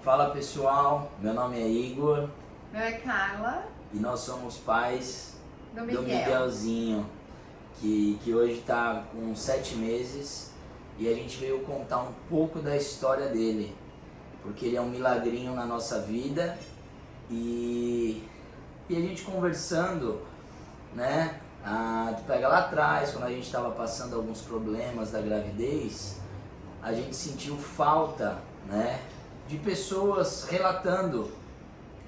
Fala pessoal, meu nome é Igor. Meu é Carla. E nós somos pais do Miguelzinho, que hoje está com 7 meses e a gente veio contar um pouco da história dele, porque ele é um milagrinho na nossa vida e a gente conversando, né? Tu pega lá atrás, quando a gente estava passando alguns problemas da gravidez, a gente sentiu falta, né, de pessoas relatando,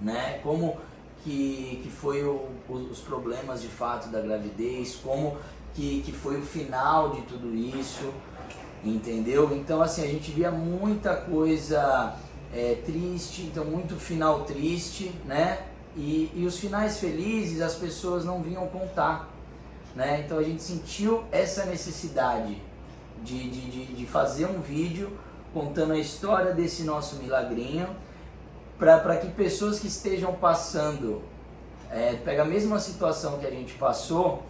né, como que foi os problemas de fato da gravidez, como que foi o final de tudo isso, entendeu? Então assim, a gente via muita coisa triste, então muito final triste, né, e os finais felizes as pessoas não vinham contar, né? Então a gente sentiu essa necessidade de fazer um vídeo contando a história desse nosso milagrinho, para que pessoas que estejam passando, pega a mesma situação que a gente passou,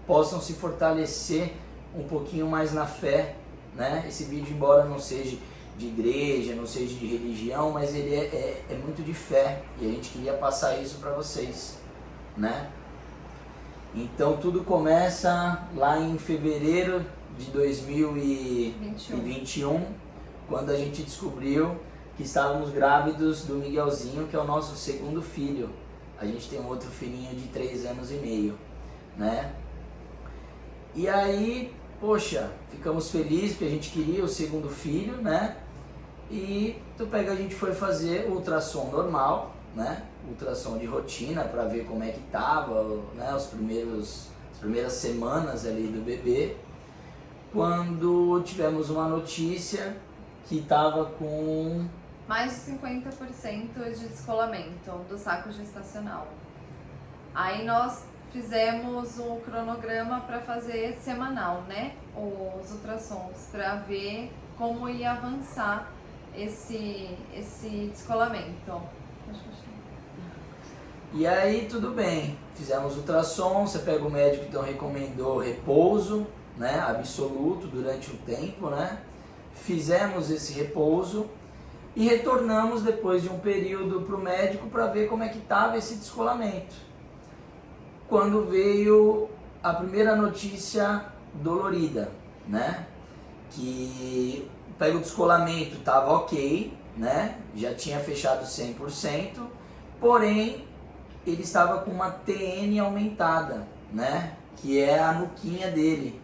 possam se fortalecer um pouquinho mais na fé, né? Esse vídeo, embora não seja de igreja, não seja de religião, mas ele é muito de fé, e a gente queria passar isso para vocês, né? Então tudo começa lá em fevereiro de 2021, quando a gente descobriu que estávamos grávidos do Miguelzinho, que é o nosso segundo filho. A gente tem um outro filhinho de 3 anos e meio, né? E aí, poxa, ficamos felizes porque a gente queria o segundo filho, né? E a gente foi fazer ultrassom normal, né? Ultrassom de rotina para ver como é que tava, né? As primeiras semanas ali do bebê, quando tivemos uma notícia que estava com mais de 50% de descolamento do saco gestacional. Aí nós fizemos um cronograma para fazer semanal, né? Os ultrassons, para ver como ia avançar esse descolamento. E aí tudo bem, fizemos ultrassom, você pega o médico, então recomendou repouso, né, absoluto durante o tempo, né? Fizemos esse repouso e retornamos depois de um período para o médico para ver como é que estava esse descolamento. Quando veio a primeira notícia dolorida, né? Que o descolamento estava ok, né? Já tinha fechado 100%, porém ele estava com uma TN aumentada, né? Que é a nuquinha dele.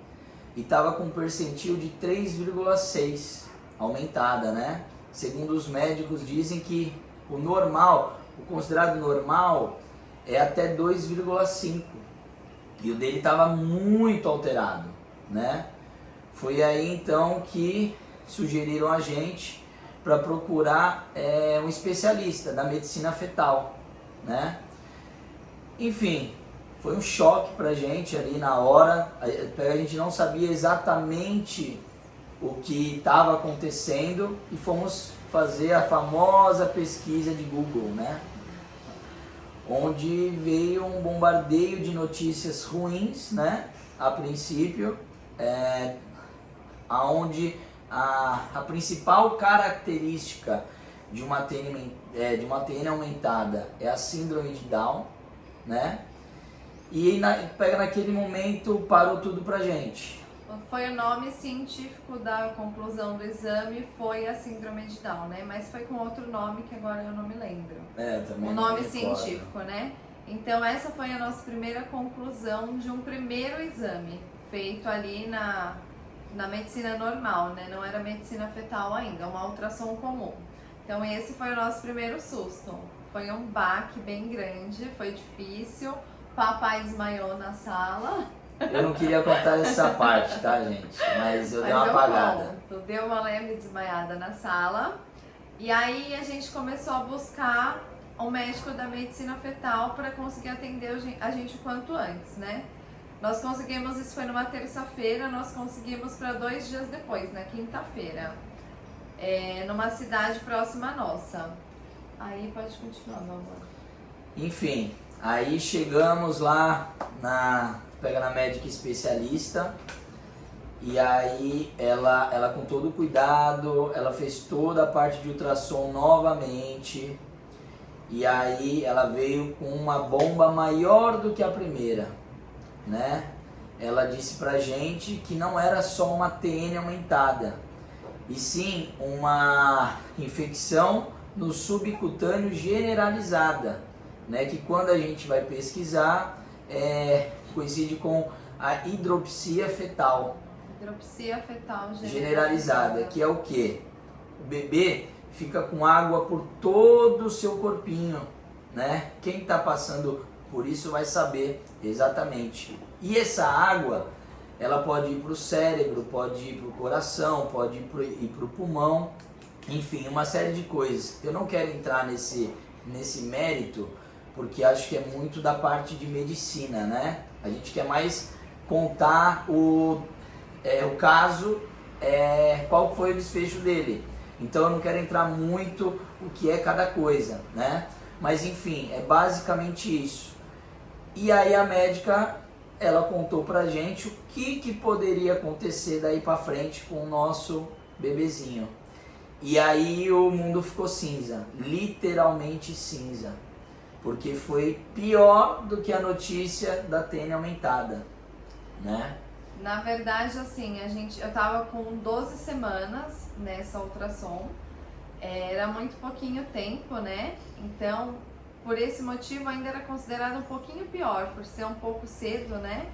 E estava com um percentil de 3,6 aumentada, né? Segundo os médicos dizem que o normal, o considerado normal é até 2,5 e o dele estava muito alterado, né? Foi aí então que sugeriram a gente para procurar um especialista da medicina fetal, né? Enfim, foi um choque pra gente ali na hora, a gente não sabia exatamente o que estava acontecendo e fomos fazer a famosa pesquisa de Google, né? Onde veio um bombardeio de notícias ruins, né? A princípio, aonde a principal característica de uma TN aumentada é a síndrome de Down, né? E naquele momento parou tudo pra gente. Foi o nome científico da conclusão do exame, foi a síndrome de Down, né? Mas foi com outro nome que agora eu não me lembro. Também o nome científico, né? Então essa foi a nossa primeira conclusão de um primeiro exame feito ali na medicina normal, né? Não era medicina fetal ainda, uma ultrassom comum. Então esse foi o nosso primeiro susto. Foi um baque bem grande, foi difícil. Papai desmaiou na sala. Eu não queria contar essa parte, tá, gente? Mas eu dei uma apagada. Deu uma leve desmaiada na sala. E aí a gente começou a buscar um médico da medicina fetal para conseguir atender a gente o quanto antes, né? Nós conseguimos, isso foi numa terça-feira, nós conseguimos para 2 dias depois, na quinta-feira. Numa cidade próxima à nossa. Aí pode continuar, meu amor. Enfim, aí chegamos lá na médica especialista E aí ela com todo o cuidado, ela fez toda a parte de ultrassom novamente. E aí ela veio com uma bomba maior do que a primeira, né? Ela disse pra gente que não era só uma TN aumentada, e sim uma infecção no subcutâneo generalizada, né? Que quando a gente vai pesquisar, coincide com a hidropsia fetal. Hidropsia fetal Generalizada, que é o quê? O bebê fica com água por todo o seu corpinho, né? Quem está passando por isso vai saber exatamente. E essa água, ela pode ir para o cérebro, pode ir para o coração, pode ir para o pulmão, enfim, uma série de coisas. Eu não quero entrar nesse mérito, porque acho que é muito da parte de medicina, né? A gente quer mais contar o caso, qual foi o desfecho dele. Então eu não quero entrar muito o que é cada coisa, né? Mas enfim, é basicamente isso. E aí a médica, ela contou pra gente o que poderia acontecer daí pra frente com o nosso bebezinho. E aí o mundo ficou cinza, literalmente cinza. Porque foi pior do que a notícia da TN aumentada, né? Na verdade, assim, eu tava com 12 semanas nessa ultrassom, era muito pouquinho tempo, né? Então, por esse motivo, ainda era considerado um pouquinho pior, por ser um pouco cedo, né?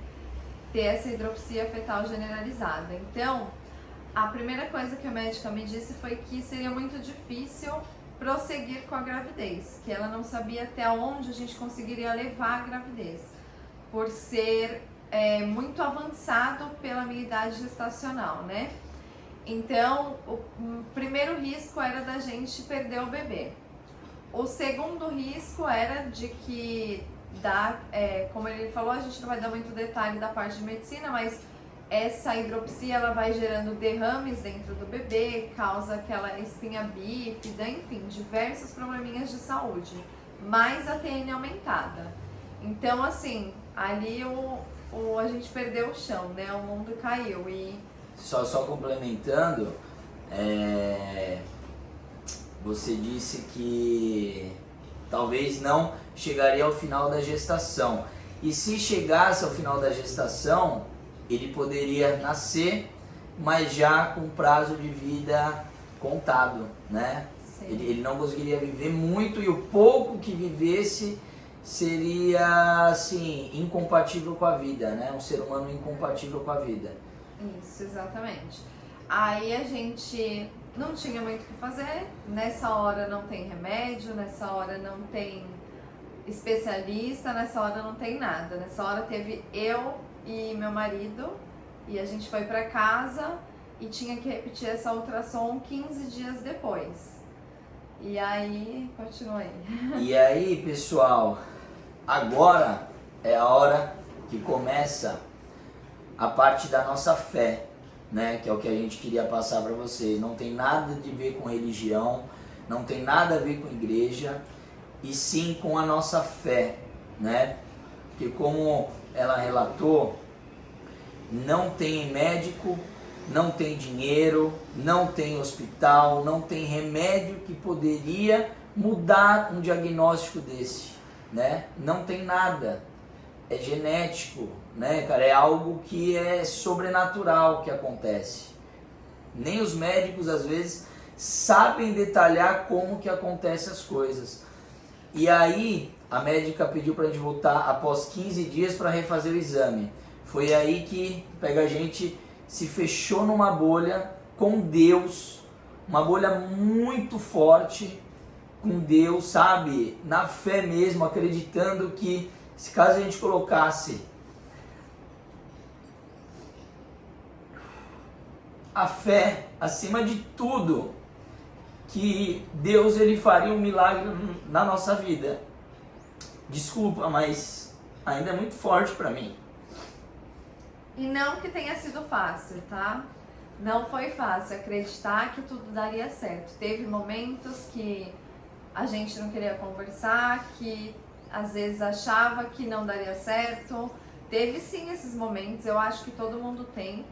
Ter essa hidropsia fetal generalizada. Então, a primeira coisa que a médica me disse foi que seria muito difícil prosseguir com a gravidez, que ela não sabia até onde a gente conseguiria levar a gravidez, por ser muito avançado pela minha idade gestacional, né? Então, o primeiro risco era da gente perder o bebê. O segundo risco era de que, como ele falou, a gente não vai dar muito detalhe da parte de medicina, mas essa hidropsia ela vai gerando derrames dentro do bebê, causa aquela espinha bífida, enfim, diversos probleminhas de saúde, mais a TN aumentada. Então, assim, ali a gente perdeu o chão, né? O mundo caiu e... Só complementando, você disse que talvez não chegaria ao final da gestação. E se chegasse ao final da gestação, ele poderia nascer, mas já com prazo de vida contado, né? Ele não conseguiria viver muito, e o pouco que vivesse seria, assim, incompatível com a vida, né? Um ser humano incompatível com a vida. Isso, exatamente. Aí a gente não tinha muito o que fazer, nessa hora não tem remédio, nessa hora não tem especialista, nessa hora não tem nada. Nessa hora teve eu e meu marido, e a gente foi pra casa e tinha que repetir essa ultrassom 15 dias depois. E aí, continua aí. E aí, pessoal, agora é a hora que começa a parte da nossa fé, né? Que é o que a gente queria passar para vocês. Não tem nada a ver com religião, não tem nada a ver com igreja, e sim com a nossa fé, né? Porque como ela relatou, não tem médico, não tem dinheiro, não tem hospital, não tem remédio que poderia mudar um diagnóstico desse, né? Não tem nada. É genético, né, cara? É algo que é sobrenatural que acontece. Nem os médicos, às vezes, sabem detalhar como que acontecem as coisas. E aí, a médica pediu pra gente voltar após 15 dias para refazer o exame. Foi aí que a gente se fechou numa bolha com Deus, uma bolha muito forte com Deus, sabe? Na fé mesmo, acreditando que se caso a gente colocasse a fé acima de tudo, que Deus ele faria um milagre na nossa vida. Desculpa, mas ainda é muito forte para mim. E não que tenha sido fácil, tá? Não foi fácil acreditar que tudo daria certo. Teve momentos que a gente não queria conversar, que às vezes achava que não daria certo. Teve sim esses momentos, eu acho que todo mundo tem,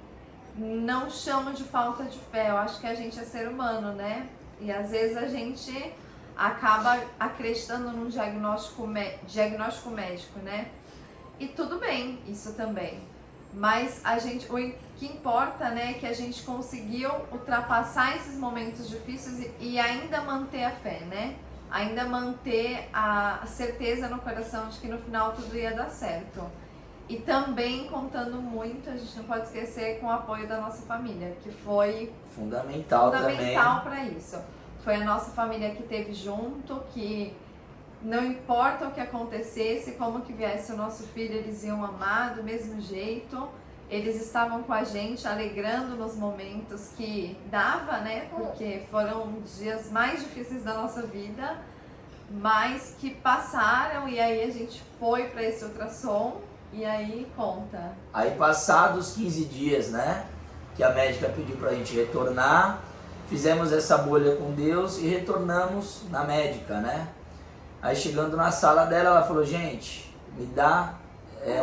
não chamo de falta de fé, eu acho que a gente é ser humano, né? E às vezes a gente acaba acreditando num diagnóstico médico, né? E tudo bem, isso também. Mas o que importa, né, é que a gente conseguiu ultrapassar esses momentos difíceis e ainda manter a fé, né? Ainda manter a certeza no coração de que no final tudo ia dar certo. E também contando muito, a gente não pode esquecer, com o apoio da nossa família, que foi fundamental para isso. Foi a nossa família que esteve junto, que não importa o que acontecesse, como que viesse o nosso filho, eles iam amar do mesmo jeito. Eles estavam com a gente, alegrando nos momentos que dava, né? Porque foram dias mais difíceis da nossa vida, mas que passaram, e aí a gente foi para esse ultrassom, e aí conta. Aí passados 15 dias, né? Que a médica pediu pra gente retornar, fizemos essa bolha com Deus e retornamos na médica, né? Aí chegando na sala dela, ela falou, gente, me dá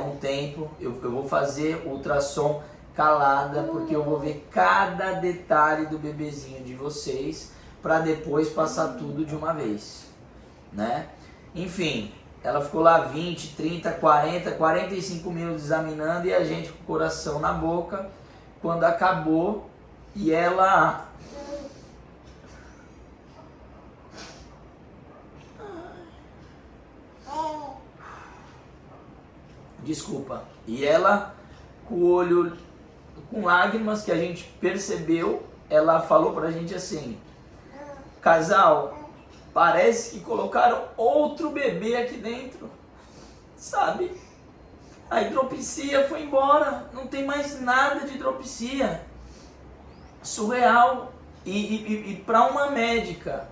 um tempo, eu vou fazer o ultrassom calada, porque eu vou ver cada detalhe do bebezinho de vocês, para depois passar tudo de uma vez, né? Enfim, ela ficou lá 20, 30, 40, 45 minutos examinando, e a gente com o coração na boca. Quando acabou, e ela... Desculpa. E ela, com o olho com lágrimas, que a gente percebeu, ela falou pra gente assim, casal, parece que colocaram outro bebê aqui dentro, sabe? A hidropsia foi embora, não tem mais nada de hidropsia. Surreal. E para uma médica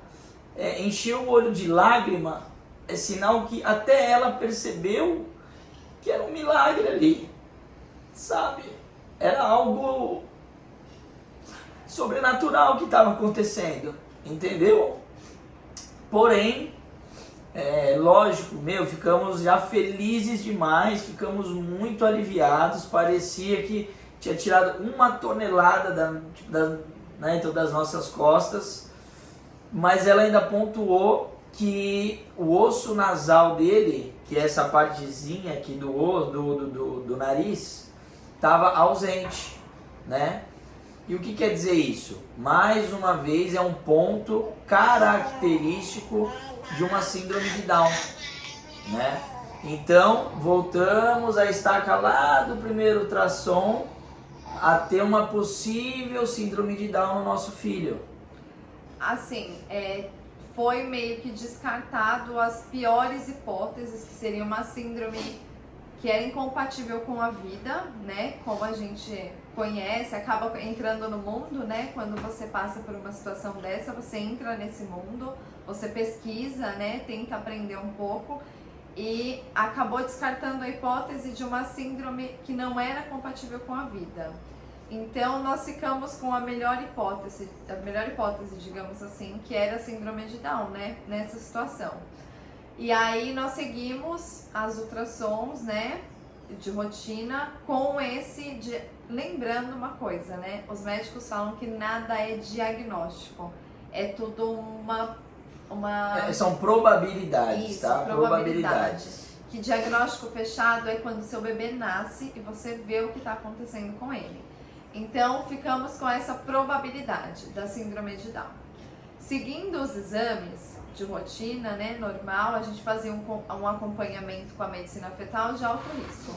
encher o olho de lágrima é sinal que até ela percebeu que era um milagre ali, sabe? Era algo sobrenatural que estava acontecendo, entendeu? Porém, lógico, ficamos já felizes demais, ficamos muito aliviados, parecia que tinha tirado 1 tonelada das nossas costas, mas ela ainda pontuou que o osso nasal dele, que é essa partezinha aqui do nariz, estava ausente, né? E o que quer dizer isso? Mais uma vez é um ponto característico de uma síndrome de Down, né? Então, voltamos a estaca lá do primeiro ultrassom a ter uma possível síndrome de Down no nosso filho. Assim, foi meio que descartado as piores hipóteses, que seria uma síndrome que era incompatível com a vida, né? Como a gente conhece, acaba entrando no mundo, né? Quando você passa por uma situação dessa, você entra nesse mundo, você pesquisa, né? Tenta aprender um pouco e acabou descartando a hipótese de uma síndrome que não era compatível com a vida. Então nós ficamos com a melhor hipótese, digamos assim, que era a síndrome de Down, né? Nessa situação. E aí nós seguimos as ultrassons, né, de rotina com lembrando uma coisa, né, os médicos falam que nada é diagnóstico, é tudo são probabilidades, isso, tá? Probabilidades. Que diagnóstico fechado é quando seu bebê nasce e você vê o que está acontecendo com ele. Então ficamos com essa probabilidade da síndrome de Down. Seguindo os exames de rotina, né, normal, a gente fazia um acompanhamento com a medicina fetal de alto risco.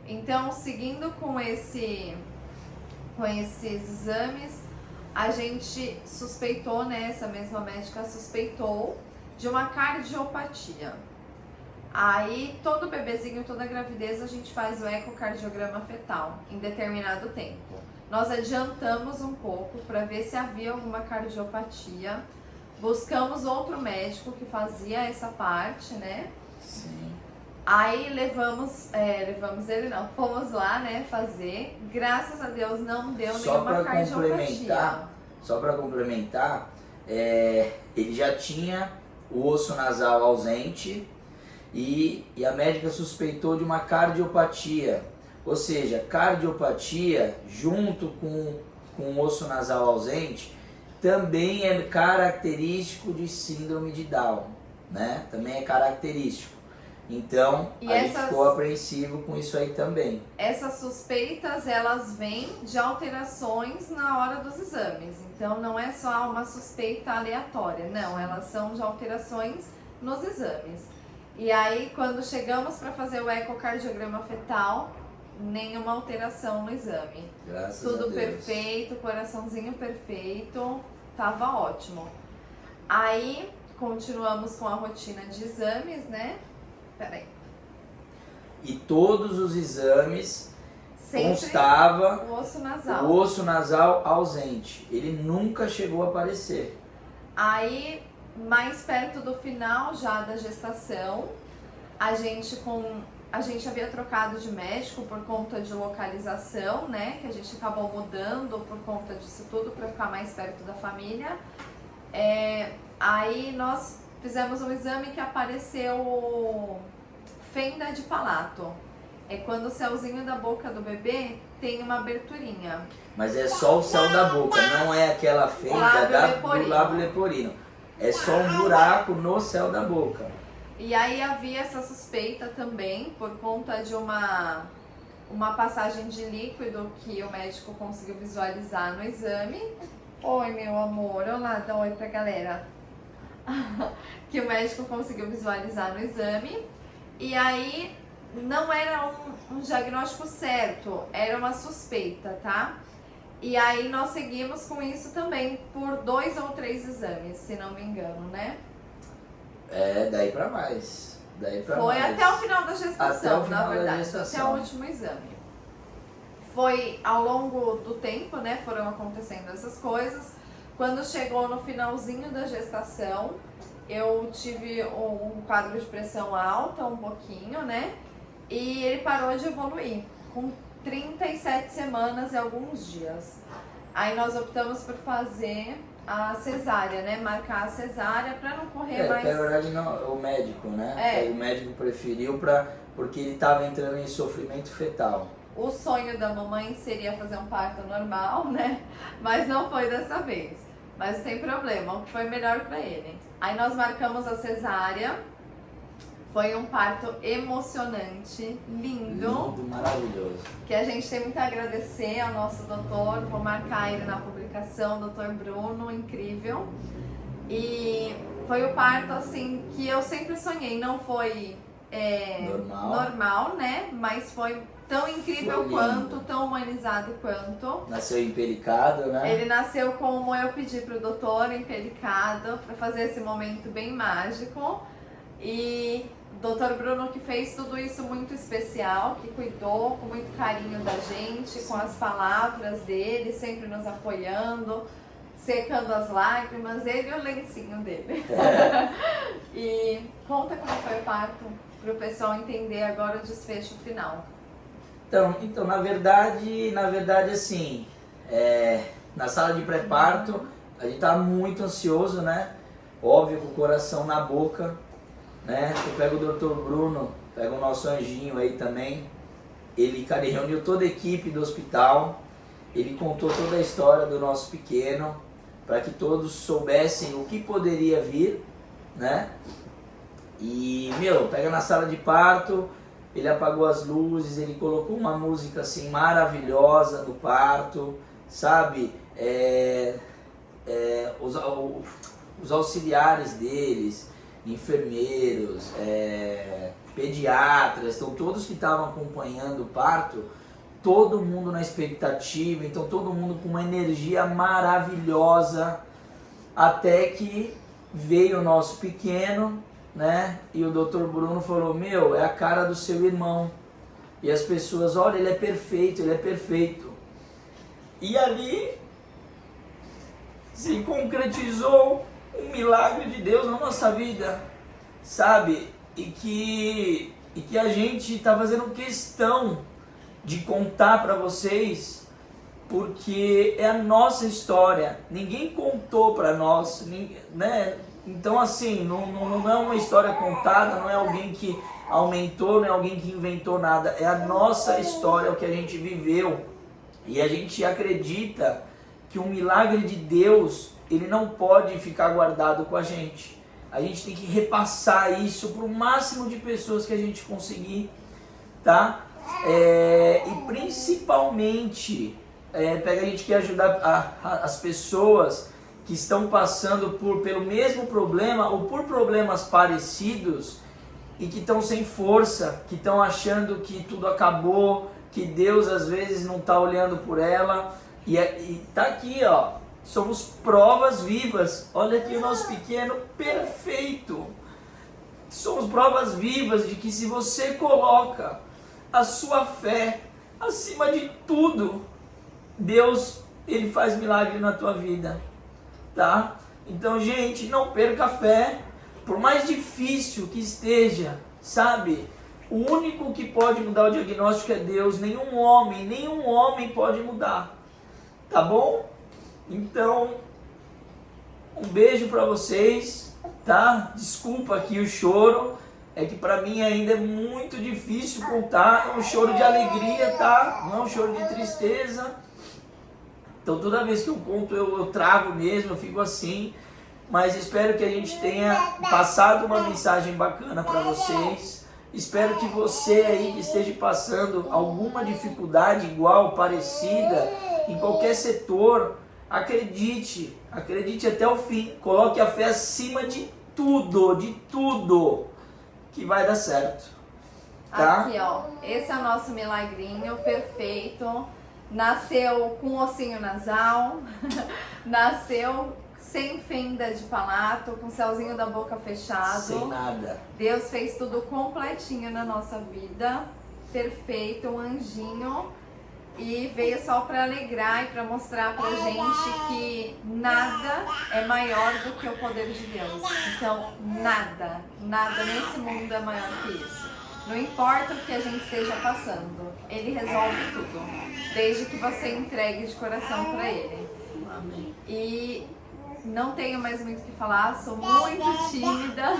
Então, seguindo com esses exames, a gente suspeitou, né, essa mesma médica suspeitou de uma cardiopatia. Aí, todo bebezinho, toda gravidez, a gente faz o ecocardiograma fetal em determinado tempo. Nós adiantamos um pouco para ver se havia alguma cardiopatia. Buscamos outro médico que fazia essa parte, né? Sim. Aí fomos lá, né, fazer. Graças a Deus não deu nenhuma cardiopatia. Só para complementar, ele já tinha o osso nasal ausente e a médica suspeitou de uma cardiopatia. Ou seja, cardiopatia junto com osso nasal ausente também é característico de síndrome de Down, né? Também é característico. Então, E a gente ficou apreensivo com isso aí também. Essas suspeitas, elas vêm de alterações na hora dos exames. Então, não é só uma suspeita aleatória, não. Elas são de alterações nos exames. E aí, quando chegamos para fazer o ecocardiograma fetal, nenhuma alteração no exame. Graças a Tudo Deus. perfeito, coraçãozinho perfeito, tava ótimo. Aí, continuamos com a rotina de exames, né? Peraí. E todos os exames Sempre constava o osso nasal. o osso nasal ausente. Ele nunca chegou a aparecer. Aí, mais perto do final já da gestação, a gente havia trocado de médico por conta de localização, né? Que a gente acabou mudando por conta disso tudo para ficar mais perto da família. Aí nós fizemos um exame que apareceu fenda de palato. É quando o céuzinho da boca do bebê tem uma aberturinha. Mas é só o céu da boca, não é aquela fenda do lábio leporino. É só um buraco no céu da boca. E aí havia essa suspeita também por conta de uma passagem de líquido que o médico conseguiu visualizar no exame. Oi, meu amor. Olá, dá oi pra galera. Que o médico conseguiu visualizar no exame. E aí não era um diagnóstico certo, era uma suspeita, tá? E aí nós seguimos com isso também por 2 ou 3 exames, se não me engano, né? Daí pra mais. Foi até o final da gestação, na verdade, gestação. até o último exame. Foi ao longo do tempo, né? Foram acontecendo essas coisas. Quando chegou no finalzinho da gestação, eu tive um quadro de pressão alta, um pouquinho, né? E ele parou de evoluir, com 37 semanas e alguns dias. Aí nós optamos por fazer a cesárea, né? Marcar a cesárea para não correr mais... Na verdade, não, o médico, né? O médico preferiu porque ele estava entrando em sofrimento fetal. O sonho da mamãe seria fazer um parto normal, né? Mas não foi dessa vez. Mas não tem problema, o que foi melhor para ele. Aí nós marcamos a cesárea. Foi um parto emocionante, lindo, maravilhoso. Que a gente tem muito a agradecer ao nosso doutor. Vou marcar ele na publicação, doutor Bruno, incrível. E foi o parto assim que eu sempre sonhei. Não foi normal, né? Mas foi tão incrível quanto, tão humanizado quanto. Nasceu empelicado, né? Ele nasceu como eu pedi pro doutor, empelicado, para fazer esse momento bem mágico. E Dr. Bruno que fez tudo isso muito especial, que cuidou com muito carinho da gente, com as palavras dele, sempre nos apoiando, secando as lágrimas, ele e o lencinho dele. E conta como foi o parto, para o pessoal entender agora o desfecho final. Então na verdade assim, na sala de pré-parto, a gente tava muito ansioso, né? Óbvio, com o coração na boca, né? Eu pego o Dr. Bruno, pego o nosso anjinho aí também. Ele reuniu toda a equipe do hospital, ele contou toda a história do nosso pequeno, para que todos soubessem o que poderia vir, né? E, pega na sala de parto, ele apagou as luzes, ele colocou uma música assim maravilhosa no parto, sabe? Os auxiliares deles, enfermeiros, pediatras, então todos que estavam acompanhando o parto, todo mundo na expectativa, então todo mundo com uma energia maravilhosa, até que veio o nosso pequeno, né? E o Dr. Bruno falou, é a cara do seu irmão. E as pessoas, olha, ele é perfeito, ele é perfeito. E ali se concretizou um milagre de Deus na nossa vida, sabe? E que a gente está fazendo questão de contar para vocês, porque é a nossa história. Ninguém contou para nós, né? Então, assim, não é uma história contada, não é alguém que aumentou, não é alguém que inventou nada. É a nossa história, o que a gente viveu. E a gente acredita que um milagre de Deus, ele não pode ficar guardado com a gente. A gente tem que repassar isso para o máximo de pessoas que a gente conseguir, tá? E principalmente, pega a gente que ajudar as pessoas que estão passando pelo mesmo problema ou por problemas parecidos e que estão sem força, que estão achando que tudo acabou, que Deus às vezes não está olhando por ela. E tá aqui, ó, somos provas vivas. Olha aqui o nosso pequeno perfeito. Somos provas vivas de que se você coloca a sua fé acima de tudo, Deus, ele faz milagre na tua vida, tá? Então, gente, não perca a fé, por mais difícil que esteja, sabe? O único que pode mudar o diagnóstico é Deus, nenhum homem pode mudar, tá bom? Então, um beijo pra vocês, tá? Desculpa aqui o choro, é que pra mim ainda é muito difícil contar, é um choro de alegria, tá? Não é um choro de tristeza. Então toda vez que eu conto eu travo mesmo, eu fico assim. Mas espero que a gente tenha passado uma mensagem bacana para vocês. Espero que você aí que esteja passando alguma dificuldade igual, parecida, em qualquer setor, acredite até o fim. Coloque a fé acima de tudo, que vai dar certo. Tá? Aqui, ó, esse é o nosso milagrinho perfeito. Nasceu com ossinho nasal, nasceu sem fenda de palato, com o céuzinho da boca fechado. Sem nada. Deus fez tudo completinho na nossa vida, perfeito, um anjinho. E veio só para alegrar e para mostrar pra gente que nada é maior do que o poder de Deus. Então, nada nesse mundo é maior que isso. Não importa o que a gente esteja passando, Ele resolve tudo, desde que você entregue de coração para Ele. Amém. E não tenho mais muito o que falar, sou muito tímida,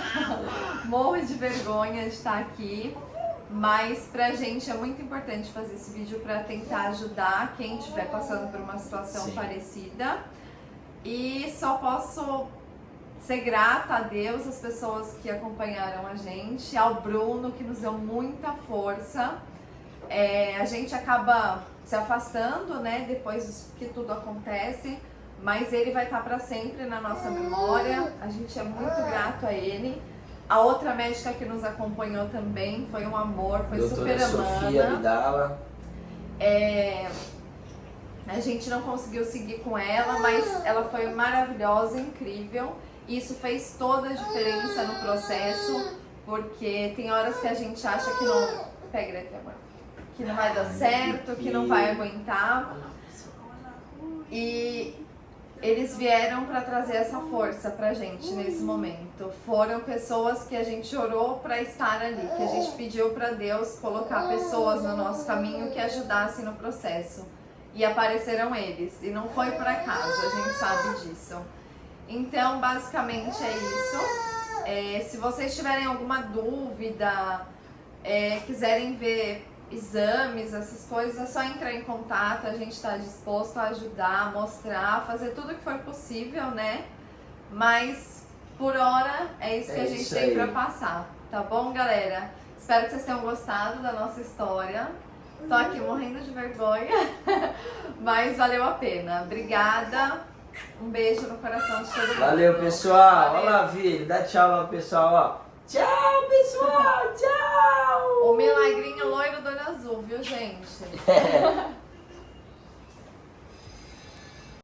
morro de vergonha de estar aqui, mas pra gente é muito importante fazer esse vídeo para tentar ajudar quem estiver passando por uma situação Sim. parecida. E só posso ser grata a Deus, as pessoas que acompanharam a gente, ao Bruno, que nos deu muita força. A gente acaba se afastando, né, depois que tudo acontece, mas ele vai estar para sempre na nossa memória. A gente é muito grato a ele. A outra médica que nos acompanhou também foi um amor, foi Doutora super Sofia amana. Vidala. A gente não conseguiu seguir com ela, mas ela foi maravilhosa, incrível. Isso fez toda a diferença no processo, porque tem horas que a gente acha que não... Pega aqui, amor. Que não vai dar certo, que não vai aguentar. E eles vieram para trazer essa força pra gente nesse momento. Foram pessoas que a gente orou para estar ali, que a gente pediu para Deus colocar pessoas no nosso caminho que ajudassem no processo. E apareceram eles. E não foi por acaso, a gente sabe disso. Então, basicamente é isso. Se vocês tiverem alguma dúvida, quiserem ver exames, essas coisas, é só entrar em contato. A gente está disposto a ajudar, mostrar, fazer tudo que for possível, né? Mas, por hora, é isso que a gente tem para passar. Tá bom, galera? Espero que vocês tenham gostado da nossa história. Tô aqui morrendo de vergonha, mas valeu a pena. Obrigada. Um beijo no coração de todo mundo. Valeu, pessoal. Valeu. Olha lá, filho. Dá tchau lá, pessoal. Ó. Tchau, pessoal. Tchau. O milagrinho loiro do olho azul, viu, gente?